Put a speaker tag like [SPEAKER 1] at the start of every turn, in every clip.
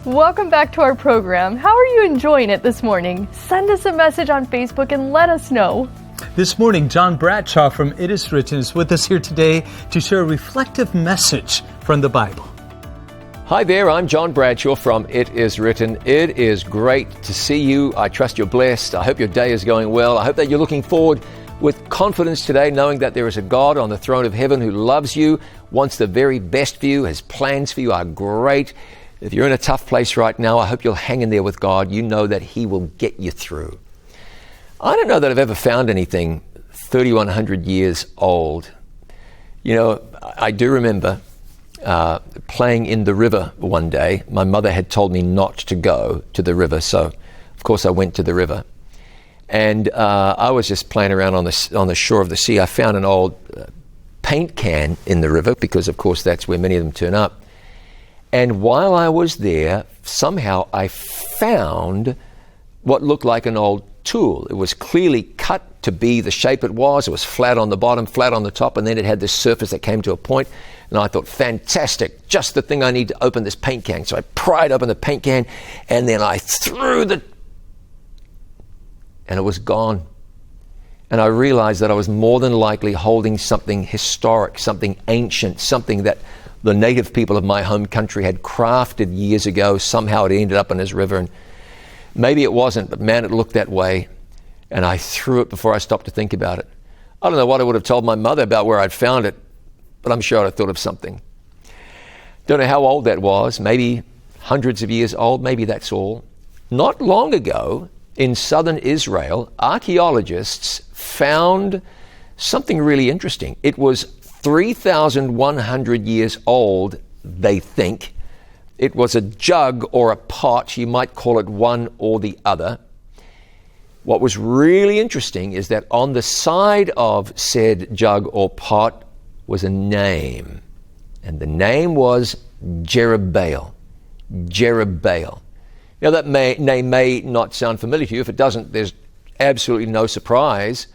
[SPEAKER 1] Welcome back to our program. How are you enjoying it this morning? Send us a message on Facebook and let us know.
[SPEAKER 2] This morning, John Bradshaw from It Is Written is with us here today to share a reflective message from the Bible.
[SPEAKER 3] Hi there, I'm John Bradshaw from It Is Written. It is great to see you. I trust you're blessed. I hope your day is going well. I hope that you're looking forward with confidence today, knowing that there is a God on the throne of heaven who loves you, wants the very best for you. His plans for you are great. If you're in a tough place right now, I hope you'll hang in there with God. You know that He will get you through. I don't know that I've ever found anything 3,100 years old. You know, I do remember playing in the river one day. My mother had told me not to go to the river, so of course I went to the river. And I was just playing around on the shore of the sea. I found an old paint can in the river because, of course, that's where many of them turn up. And while I was there, somehow I found what looked like an old tool. It was clearly cut to be the shape it was. It was flat on the bottom, flat on the top, and then it had this surface that came to a point. And I thought, fantastic, just the thing I need to open this paint can. So I pried open the paint can, and then I threw and it was gone. And I realized that I was more than likely holding something historic, something ancient, something that the native people of my home country had crafted years ago. Somehow it ended up in this river, and maybe it wasn't, but man, it looked that way. And I threw it before I stopped to think about it. I don't know what I would have told my mother about where I'd found it, but I'm sure I'd have thought of something. Don't know how old that was, maybe hundreds of years old, maybe that's all. Not long ago, in southern Israel, archaeologists found something really interesting. It was 3,100 years old, they think. It was a jug or a pot, you might call it one or the other. What was really interesting is that on the side of said jug or pot was a name, and the name was Jerubbaal. Jerubbaal. Now that name may not sound familiar to you. If it doesn't, there's absolutely no surprise.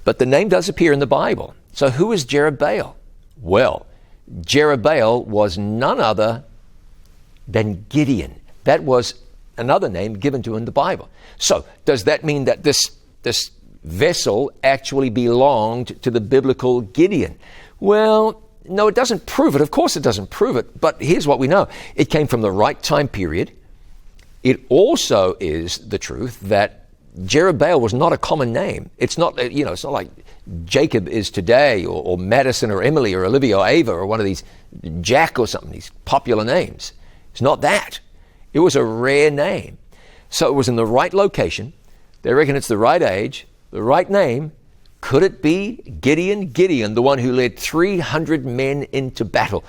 [SPEAKER 3] But the name does appear in the Bible. So who is Jerubbaal? Well, Jerubbaal was none other than Gideon. That was another name given to him in the Bible. So does that mean that this vessel actually belonged to the biblical Gideon? Well, no, it doesn't prove it. Of course it doesn't prove it. But here's what we know. It came from the right time period. It also is the truth that Jerubbaal was not a common name. It's not, it's not like Jacob is today, or Madison or Emily or Olivia or Ava or one of these Jack or something, these popular names. It's not that. It was a rare name. So it was in the right location. They reckon it's the right age, the right name. Could it be Gideon? Gideon, the one who led 300 men into battle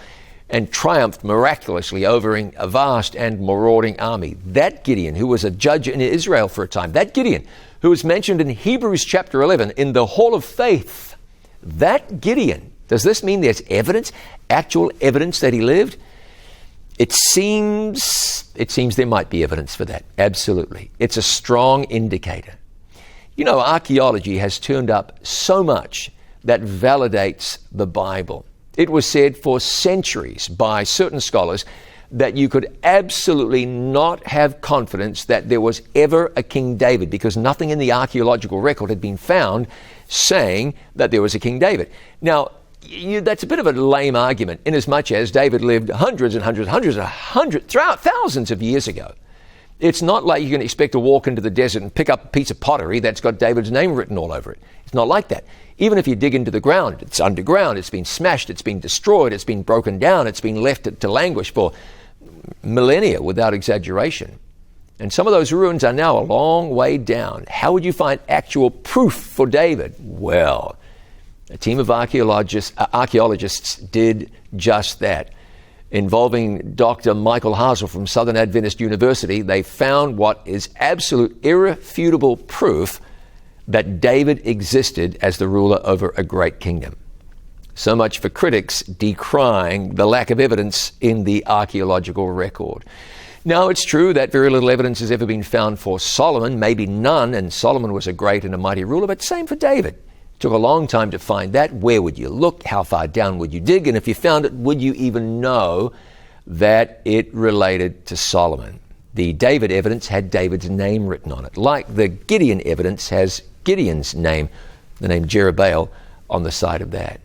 [SPEAKER 3] and triumphed miraculously over a vast and marauding army. That Gideon, who was a judge in Israel for a time, that Gideon, who was mentioned in Hebrews chapter 11 in the Hall of Faith, that Gideon, does this mean there's evidence, actual evidence that he lived? It seems there might be evidence for that, absolutely. It's a strong indicator. You know, archaeology has turned up so much that validates the Bible. It was said for centuries by certain scholars that you could absolutely not have confidence that there was ever a King David, because nothing in the archaeological record had been found saying that there was a King David. Now, that's a bit of a lame argument, inasmuch as David lived hundreds throughout thousands of years ago. It's not like you can expect to walk into the desert and pick up a piece of pottery that's got David's name written all over it. It's not like that. Even if you dig into the ground, it's underground, it's been smashed, it's been destroyed, it's been broken down, it's been left to languish for millennia without exaggeration. And some of those ruins are now a long way down. How would you find actual proof for David? Well, a team of archaeologists did just that. Involving Dr. Michael Hasel from Southern Adventist University, they found what is absolute irrefutable proof that David existed as the ruler over a great kingdom. So much for critics decrying the lack of evidence in the archaeological record. Now, it's true that very little evidence has ever been found for Solomon, maybe none, and Solomon was a great and a mighty ruler, but same for David. It took a long time to find that. Where would you look? How far down would you dig? And if you found it, would you even know that it related to Solomon. The David evidence had David's name written on it, like the Gideon evidence has Gideon's name, the name Jerubbaal, on the side of that.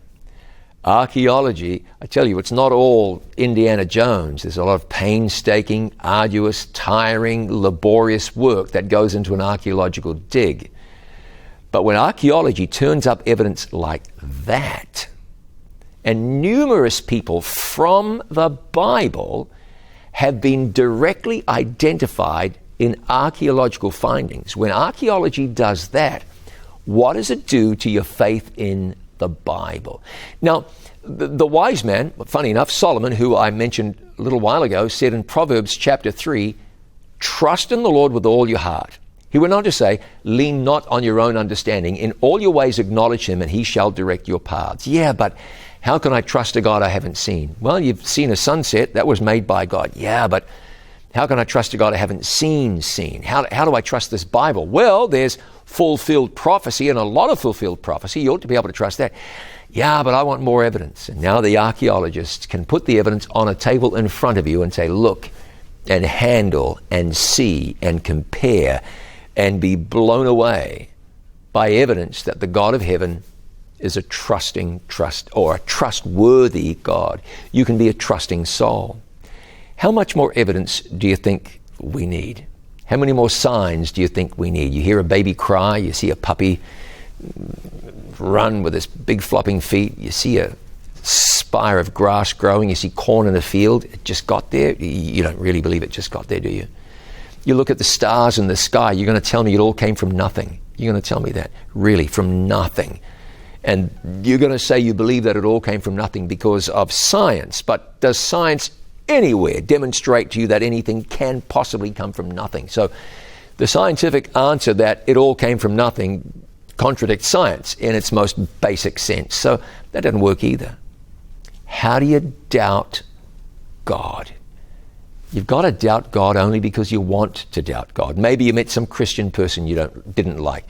[SPEAKER 3] Archaeology, I tell you, it's not all Indiana Jones. There's a lot of painstaking, arduous, tiring, laborious work that goes into an archaeological dig. But when archaeology turns up evidence like that, and numerous people from the Bible have been directly identified in archaeological findings. When archaeology does that, what does it do to your faith in the Bible? Now, the wise man, funny enough, Solomon, who I mentioned a little while ago, said in Proverbs chapter 3, trust in the Lord with all your heart. He went on to say, lean not on your own understanding. In all your ways acknowledge him, and he shall direct your paths. Yeah, but how can I trust a God I haven't seen? Well, you've seen a sunset. That was made by God. Yeah, but how can I trust a God I haven't seen? How do I trust this Bible? Well, there's fulfilled prophecy, and a lot of fulfilled prophecy. You ought to be able to trust that. Yeah, but I want more evidence. And now the archaeologists can put the evidence on a table in front of you and say, look, and handle, and see, and compare, and be blown away by evidence that the God of heaven is a trustworthy God. You can be a trusting soul. How much more evidence do you think we need? How many more signs do you think we need? You hear a baby cry, you see a puppy run with his big flopping feet, you see a spire of grass growing, you see corn in a field, it just got there. You don't really believe it just got there, do you? You look at the stars in the sky, you're going to tell me it all came from nothing. You're going to tell me that, really, from nothing. And you're going to say you believe that it all came from nothing because of science. But does science anywhere demonstrate to you that anything can possibly come from nothing? So the scientific answer that it all came from nothing contradicts science in its most basic sense. So that doesn't work either. How do you doubt God? You've got to doubt God only because you want to doubt God. Maybe you met some Christian person you didn't like.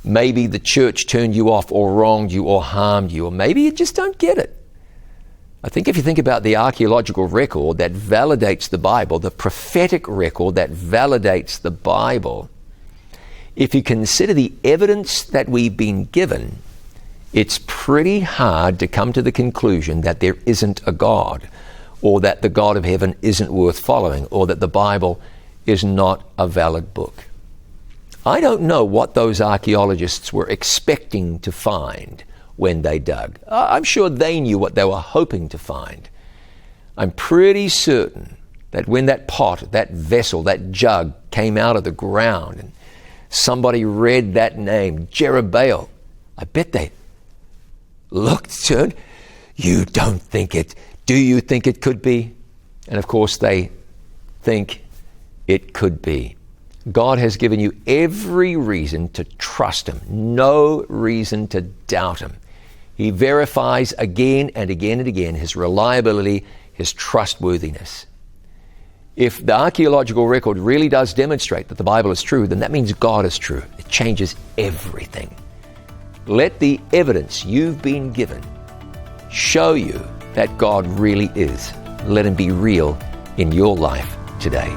[SPEAKER 3] Maybe the church turned you off or wronged you or harmed you, or maybe you just don't get it. I think if you think about the archaeological record that validates the Bible, the prophetic record that validates the Bible, if you consider the evidence that we've been given, it's pretty hard to come to the conclusion that there isn't a God, or that the God of heaven isn't worth following, or that the Bible is not a valid book. I don't know what those archaeologists were expecting to find when they dug. I'm sure they knew what they were hoping to find. I'm pretty certain that when that pot, that vessel, that jug came out of the ground and somebody read that name, Jerubbaal, I bet they looked, turned, you don't think it, do you think it could be? And of course they think it could be. God has given you every reason to trust him, no reason to doubt him. He verifies again and again and again his reliability, his trustworthiness. If the archaeological record really does demonstrate that the Bible is true, then that means God is true. It changes everything. Let the evidence you've been given show you that God really is. Let him be real in your life today.